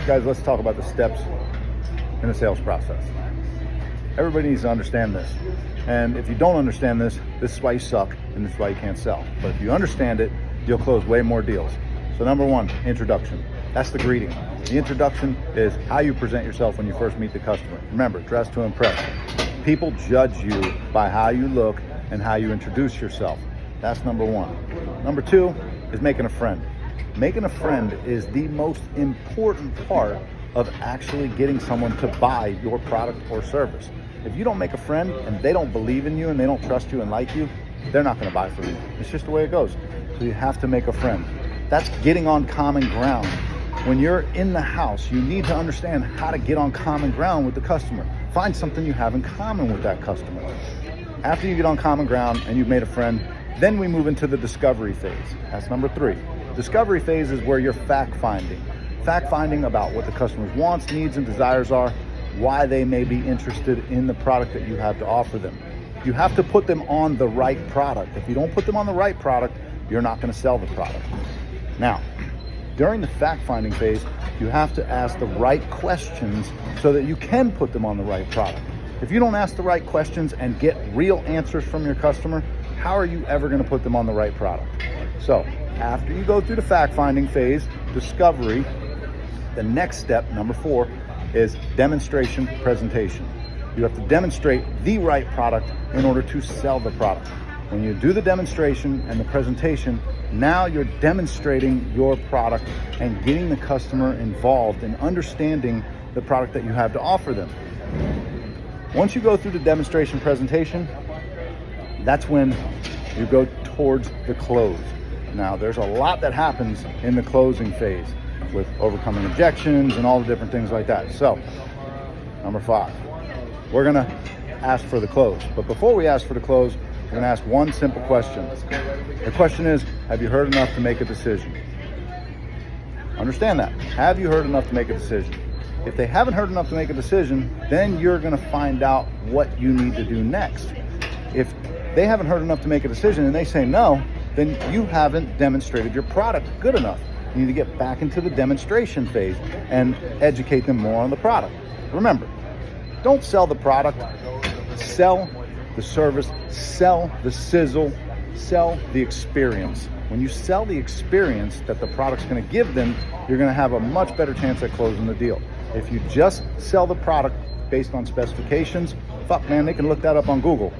Guys, let's talk about the steps in the sales process. Everybody needs to understand this. And if you don't understand this, this is why you suck and this is why you can't sell. But if you understand it, you'll close way more deals. So number one, introduction. That's the greeting. The introduction is how you present yourself when you first meet the customer. Remember, dress to impress. People judge you by how you look and how you introduce yourself. That's number one. Number two is making a friend. Making a friend is the most important part of actually getting someone to buy your product or service. If you don't make a friend and they don't believe in you and they don't trust you and like you, they're not going to buy from you. It's just the way it goes. So you have to make a friend. That's getting on common ground. When you're in the house, you need to understand how to get on common ground with the customer. Find something you have in common with that customer. After you get on common ground and you've made a friend, then we move into the discovery phase. That's number three. Discovery phase is where you're fact-finding. Fact-finding about what the customer's wants, needs, and desires are, why they may be interested in the product that you have to offer them. You have to put them on the right product. If you don't put them on the right product, you're not going to sell the product. Now, during the fact-finding phase, you have to ask the right questions so that you can put them on the right product. If you don't ask the right questions and get real answers from your customer, how are you ever going to put them on the right product? So, after you go through the fact-finding phase, discovery, the next step, number 4, is demonstration presentation. You have to demonstrate the right product in order to sell the product. When you do the demonstration and the presentation, now you're demonstrating your product and getting the customer involved in understanding the product that you have to offer them. Once you go through the demonstration presentation, that's when you go towards the close. Now, there's a lot that happens in the closing phase with overcoming objections and all the different things like that. So, number 5, we're gonna ask for the close. But before we ask for the close, we're gonna ask one simple question. The question is, have you heard enough to make a decision? Understand that. Have you heard enough to make a decision? If they haven't heard enough to make a decision, then you're gonna find out what you need to do next. If they haven't heard enough to make a decision and they say no, then you haven't demonstrated your product good enough. You need to get back into the demonstration phase and educate them more on the product. Remember, don't sell the product, sell the service, sell the sizzle, sell the experience. When you sell the experience that the product's gonna give them, you're gonna have a much better chance at closing the deal. If you just sell the product based on specifications, fuck man, they can look that up on Google.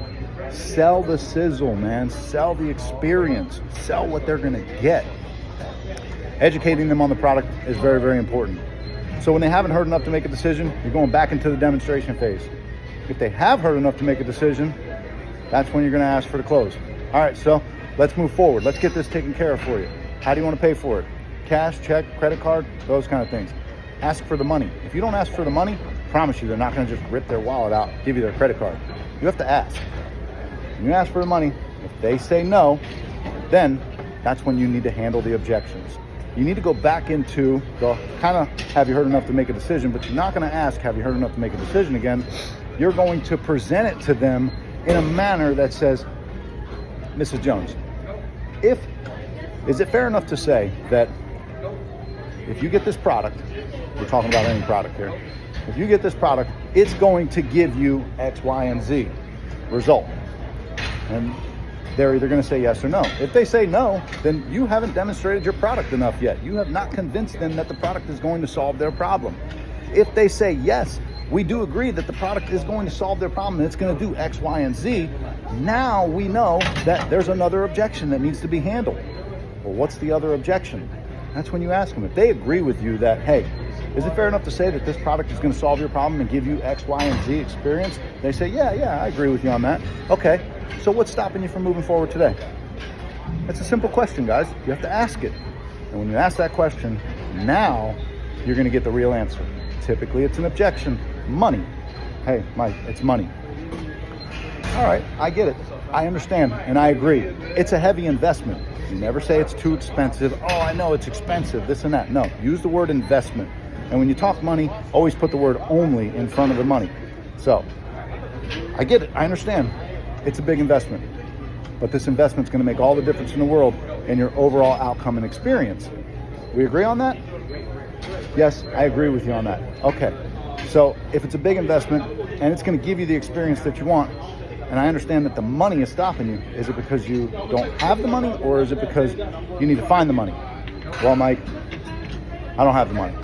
Sell the sizzle, man. Sell the experience. Sell what they're gonna get. Educating them on the product is very, very important. So when they haven't heard enough to make a decision, you're going back into the demonstration phase. If they have heard enough to make a decision, that's when you're gonna ask for the close. All right, so let's move forward. Let's get this taken care of for you. How do you wanna pay for it? Cash, check, credit card, those kind of things. Ask for the money. If you don't ask for the money, I promise you they're not gonna just rip their wallet out, give you their credit card. You have to ask. When you ask for the money, if they say no, then that's when you need to handle the objections. You need to go back into the kind of, have you heard enough to make a decision, but you're not going to ask, have you heard enough to make a decision again? You're going to present it to them in a manner that says, Mrs. Jones, is it fair enough to say that if you get this product, we're talking about any product here, if you get this product, it's going to give you X, Y, and Z result. And they're either going to say yes or no. If they say no, then you haven't demonstrated your product enough yet. You have not convinced them that the product is going to solve their problem. If they say yes, we do agree that the product is going to solve their problem and it's going to do X, Y, and Z, now we know that there's another objection that needs to be handled. Well, what's the other objection? That's when you ask them. If they agree with you that, hey, is it fair enough to say that this product is going to solve your problem and give you X, Y, and Z experience? They say, yeah, I agree with you on that. Okay, so what's stopping you from moving forward today? It's a simple question, guys. You have to ask it. And when you ask that question, now you're going to get the real answer. Typically, it's an objection. Money. Hey, Mike, it's money. All right, I get it. I understand, and I agree. It's a heavy investment. You never say it's too expensive. Oh, I know it's expensive, this and that. No, use the word investment. And when you talk money, always put the word only in front of the money. So, I get it. I understand. It's a big investment. But this investment's going to make all the difference in the world in your overall outcome and experience. We agree on that? Yes, I agree with you on that. Okay, so if it's a big investment and it's going to give you the experience that you want, and I understand that the money is stopping you, is it because you don't have the money, or is it because you need to find the money? Well, Mike, I don't have the money.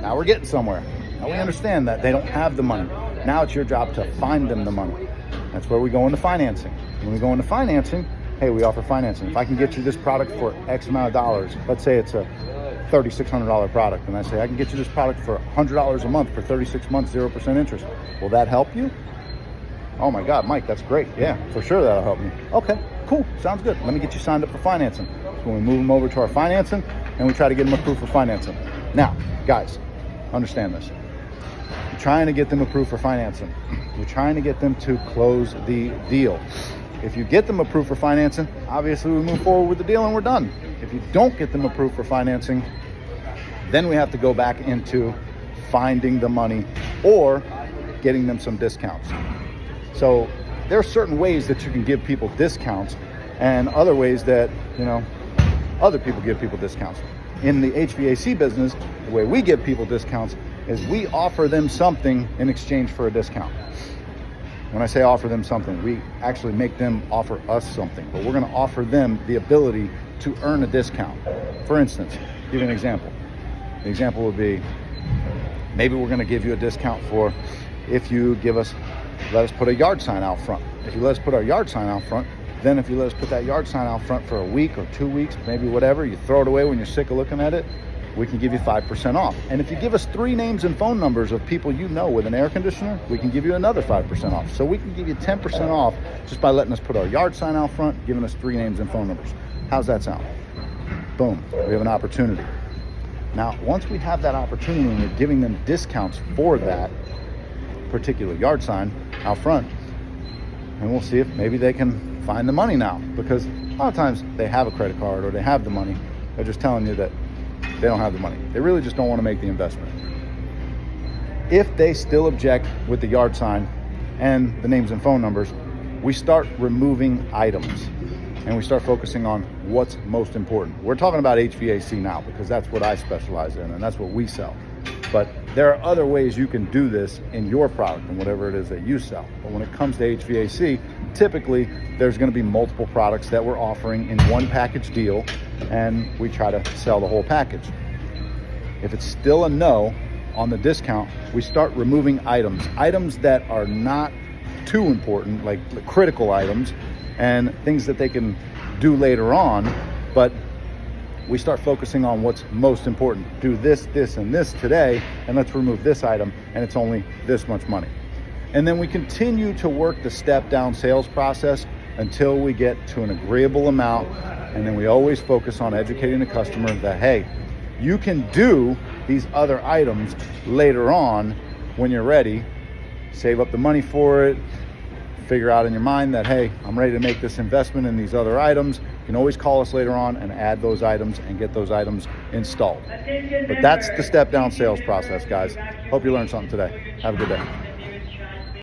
Now we're getting somewhere. Now we understand that they don't have the money. Now it's your job to find them the money. That's where we go into financing. When we go into financing, hey, we offer financing. If I can get you this product for X amount of dollars, let's say it's a $3,600 product, and I say I can get you this product for $100 a month for 36 months, 0% interest. Will that help you? Oh my God, Mike, that's great. Yeah, for sure that'll help me. Okay, cool, sounds good. Let me get you signed up for financing. So we move them over to our financing, and we try to get them approved for financing. Now, guys, understand this. You're trying to get them approved for financing. You're trying to get them to close the deal. If you get them approved for financing, obviously we move forward with the deal and we're done. If you don't get them approved for financing, then we have to go back into finding the money or getting them some discounts. So there are certain ways that you can give people discounts and other ways that, other people give people discounts. In the HVAC business, the way we give people discounts is we offer them something in exchange for a discount. When I say offer them something, we actually make them offer us something, but we're going to offer them the ability to earn a discount. For instance, give you an example. The example would be, maybe we're going to give you a discount for if you let us put a yard sign out front. If you let us put our yard sign out front, then if you let us put that yard sign out front for a week or 2 weeks, maybe whatever, you throw it away when you're sick of looking at it, we can give you 5% off. And if you give us 3 names and phone numbers of people you know with an air conditioner, we can give you another 5% off. So we can give you 10% off just by letting us put our yard sign out front, giving us 3 names and phone numbers. How's that sound? Boom, we have an opportunity. Now, once we have that opportunity and we're giving them discounts for that particular yard sign out front, and we'll see if maybe they can find the money now, because a lot of times they have a credit card or they have the money. They're just telling you that they don't have the money. They really just don't want to make the investment. If they still object with the yard sign and the names and phone numbers, we start removing items and we start focusing on what's most important. We're talking about HVAC now because that's what I specialize in and that's what we sell. But there are other ways you can do this in your product and whatever it is that you sell. But when it comes to HVAC, typically there's going to be multiple products that we're offering in one package deal, and we try to sell the whole package. If it's still a no on the discount, we start removing items that are not too important, like the critical items and things that they can do later on, but we start focusing on what's most important. Do this, this, and this today, and let's remove this item, and it's only this much money. And then we continue to work the step-down sales process until we get to an agreeable amount, and then we always focus on educating the customer that, hey, you can do these other items later on when you're ready. Save up the money for it. Figure out in your mind that, hey, I'm ready to make this investment in these other items. You can always call us later on and add those items and get those items installed. But that's the step-down sales process, guys. Hope you learned something today. Have a good day.